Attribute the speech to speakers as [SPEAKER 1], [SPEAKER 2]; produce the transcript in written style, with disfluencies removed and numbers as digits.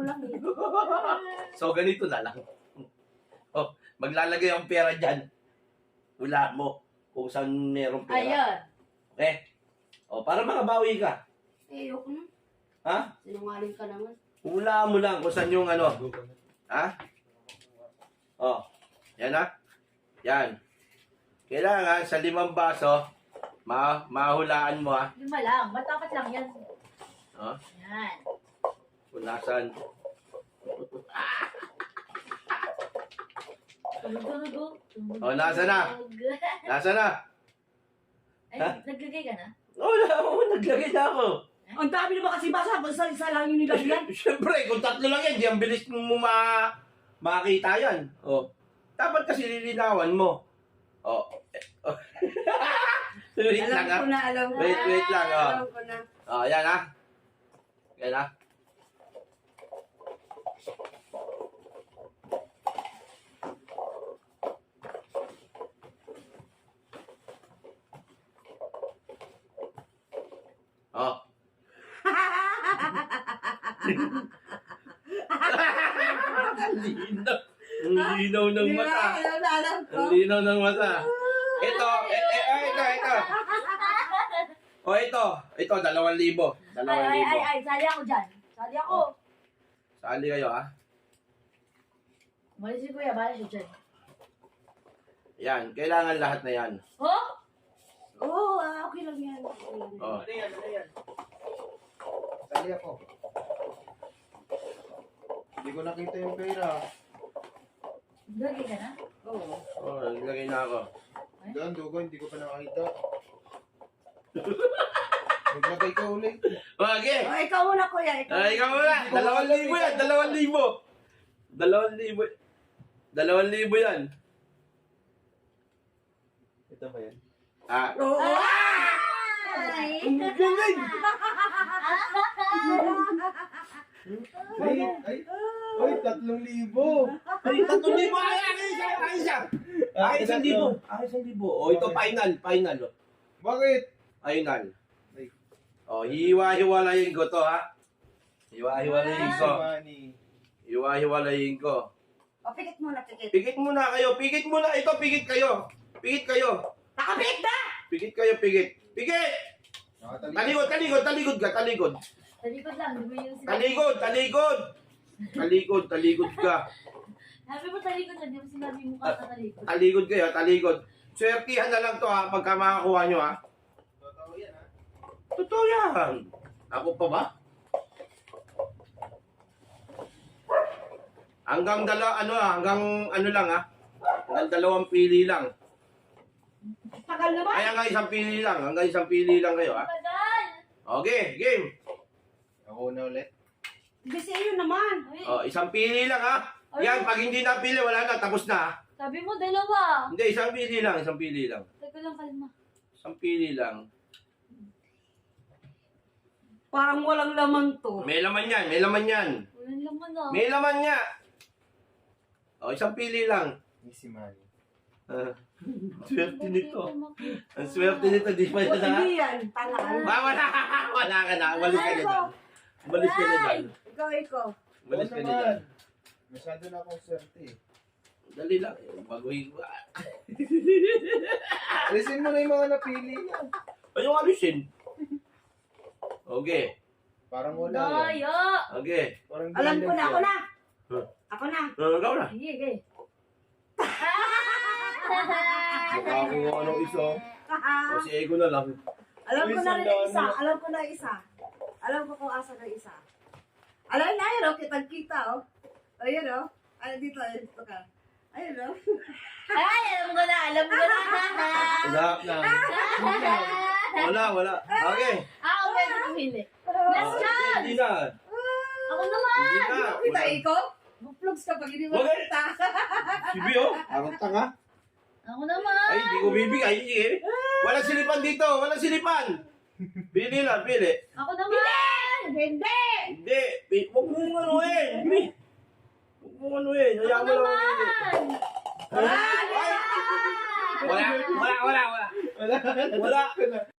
[SPEAKER 1] lang eh.
[SPEAKER 2] So, ganito na lang. Oh, maglalagay ang pera dyan. Wala mo. Kung saan merong pera.
[SPEAKER 1] Ayun.
[SPEAKER 2] Okay? O, para makabawi ka.
[SPEAKER 1] Eh, ayoko na.
[SPEAKER 2] Ha?
[SPEAKER 1] Sinungaling ka naman.
[SPEAKER 2] Hula mo lang kung saan yung ano. Ha? O. Yan ha? Yan. Kailangan sa 5 baso, mahulaan mo ha.
[SPEAKER 1] 5 lang. Matapat lang yan.
[SPEAKER 2] O.
[SPEAKER 1] Yan.
[SPEAKER 2] Kung nasaan.
[SPEAKER 1] Tumutunog.
[SPEAKER 2] O, nasa na? Nasa na?
[SPEAKER 1] Ay,
[SPEAKER 2] Ha?
[SPEAKER 1] naglagay ka na?
[SPEAKER 2] Naglagay na ako.
[SPEAKER 3] Ang dami naman kasi basa, basta isa lang yung nilagyan.
[SPEAKER 2] Siyempre, kung 3 lang yan, di ang bilis mo makita yan. O. Dapat kasi lilinawan mo. O. Wait lang ha.
[SPEAKER 3] Alam ko na, alam ko.
[SPEAKER 2] Wait lang o.
[SPEAKER 3] Alam ko na.
[SPEAKER 2] O, yan ha. Yan ha. Oh. Ang linaw ng
[SPEAKER 3] Di ba?
[SPEAKER 2] mata.
[SPEAKER 3] Alam ko.
[SPEAKER 2] Ang linaw ng mata. Ito. O, ito. Ito, 2,000. 2,000.
[SPEAKER 1] Ay, sali ako dyan. Sali ako.
[SPEAKER 2] Sali kayo, ha?
[SPEAKER 1] Malis si Kuya, balas siya dyan.
[SPEAKER 2] Yan. Kailangan lahat na yan.
[SPEAKER 1] Oh?
[SPEAKER 3] Oo, okay lang yan. Okay lang yan.
[SPEAKER 2] O.
[SPEAKER 4] Ano yan? Sali ako. Hindi ko nakita yung pera.
[SPEAKER 1] Naglagay ka na?
[SPEAKER 3] Oo.
[SPEAKER 2] Oh, naglagay na ako.
[SPEAKER 4] Doon, dugo, hindi ko pa nakakita. Maglagay ka ulit.
[SPEAKER 2] Okay.
[SPEAKER 3] Oh, ikaw muna, kuya.
[SPEAKER 2] Ikaw muna. 2,000 yan. 2,000. 2,000 yan.
[SPEAKER 4] Ito ba yan?
[SPEAKER 2] Ah.
[SPEAKER 3] Oo.
[SPEAKER 1] Ay!
[SPEAKER 2] Ang galing.
[SPEAKER 4] Ay, 3,000.
[SPEAKER 2] Ay, 3,000. Ay, 1,000. Ay, 1,000. O, ito final. O.
[SPEAKER 4] Bakit?
[SPEAKER 2] Final.
[SPEAKER 4] Ay,
[SPEAKER 2] O, hiwa-hiwalayin ko to, ha? Hiwa-hiwalayin ko.
[SPEAKER 4] money.
[SPEAKER 2] Hiwa-hiwalayin ko.
[SPEAKER 3] O, pikit muna, pikit.
[SPEAKER 2] Pikit muna kayo. Pikit muna. Ito, pikit kayo. Pikit kayo.
[SPEAKER 3] Nakapikit na!
[SPEAKER 2] Pikit kayo, pikit. Pikit!
[SPEAKER 4] Nakatalikod.
[SPEAKER 2] Taligod ka, taligod.
[SPEAKER 1] Talikod lang, di ba yung sinabi?
[SPEAKER 2] Taligod ka.
[SPEAKER 1] Sabi mo talikod lang, di ba sinabi mo ka talikod?
[SPEAKER 2] Taligod kayo, taligod. Swertihan na lang to, ha, pagka makakuha nyo, ha.
[SPEAKER 4] Totoo yan, ha?
[SPEAKER 2] Totoo yan. Ako pa ba? Hanggang hanggang ano lang, ha. Hanggang 2 pili lang.
[SPEAKER 3] Tagal naman.
[SPEAKER 2] Ay, hanggang 1 pili lang. Hanggang 1 pili lang kayo, ha.
[SPEAKER 1] Tagal!
[SPEAKER 2] Okay, game.
[SPEAKER 4] Ako na ulit.
[SPEAKER 3] Kasi yun naman.
[SPEAKER 1] Ay,
[SPEAKER 2] O, 1 pili lang, ha. Yan, pag hindi napili, wala na. Tapos na, ha.
[SPEAKER 1] sabi mo dalawa.
[SPEAKER 2] Hindi, 1 pili lang. 1 pili lang.
[SPEAKER 1] Teka lang, kalma.
[SPEAKER 2] 1 pili lang.
[SPEAKER 3] Parang walang laman to.
[SPEAKER 2] May laman yan, may laman yan.
[SPEAKER 1] Walang laman ah.
[SPEAKER 2] May laman niya. O, 1 pili lang.
[SPEAKER 4] Easy money.
[SPEAKER 2] Ah, swerte nito.
[SPEAKER 1] Hindi ko makita.
[SPEAKER 2] Ang swerte nito, di pa
[SPEAKER 3] O,
[SPEAKER 2] ito na.
[SPEAKER 3] hindi yan. Talaan.
[SPEAKER 2] Wala ka na. Umalis ka na dyan. Umalis ka na dyan.
[SPEAKER 3] Ikaw.
[SPEAKER 2] Umalis ka na
[SPEAKER 4] Oo
[SPEAKER 2] dyan.
[SPEAKER 4] naman. Masyado na akong swerte.
[SPEAKER 2] Dali lang. Baguhin ko.
[SPEAKER 4] Alisin mo na yung mga napili niya.
[SPEAKER 2] Ayong alisin. Okay.
[SPEAKER 4] Parang wala yan.
[SPEAKER 1] Daya!
[SPEAKER 2] Okay.
[SPEAKER 4] Parang
[SPEAKER 3] Alam ko na,
[SPEAKER 4] yan.
[SPEAKER 3] ako na.
[SPEAKER 2] Huh.
[SPEAKER 3] Ako na.
[SPEAKER 2] Ikaw na.
[SPEAKER 1] Sige, sige.
[SPEAKER 2] Mukha ko anong isa. O si Ego na lang.
[SPEAKER 3] Alam ko na rin
[SPEAKER 4] Isang
[SPEAKER 3] yung isa.
[SPEAKER 4] daan.
[SPEAKER 3] Alam ko na yung isa. Alam ko kung asa na isa. Alam na yun, oh. Kitang-kita, oh. Ayun, oh. Ay, dito, dito ka. Ayun, oh.
[SPEAKER 1] Ay, alam ko na, alam ko na.
[SPEAKER 2] Wala. Okay.
[SPEAKER 1] Ako pwede pumili. Last chance!
[SPEAKER 2] Hindi na.
[SPEAKER 1] Ako naman!
[SPEAKER 2] Hindi na.
[SPEAKER 3] Kita, ikaw? Vlogs ka pag hindi mo
[SPEAKER 2] Wag-
[SPEAKER 3] kita.
[SPEAKER 2] Si Bio. Ang tanga.
[SPEAKER 1] Ako naman!
[SPEAKER 2] Ay, hindi ko bibigay. Sige. Walang silipan dito. Walang silipan. Pili lang, pili.
[SPEAKER 1] Ako naman!
[SPEAKER 3] Hindi!
[SPEAKER 2] Hindi. Huwag mong anuhin. Huwag mong anuhin.
[SPEAKER 1] Ako
[SPEAKER 2] Hayaan mo lang.
[SPEAKER 1] naman!
[SPEAKER 2] Ay! Wala.
[SPEAKER 4] Wala.
[SPEAKER 2] Wala.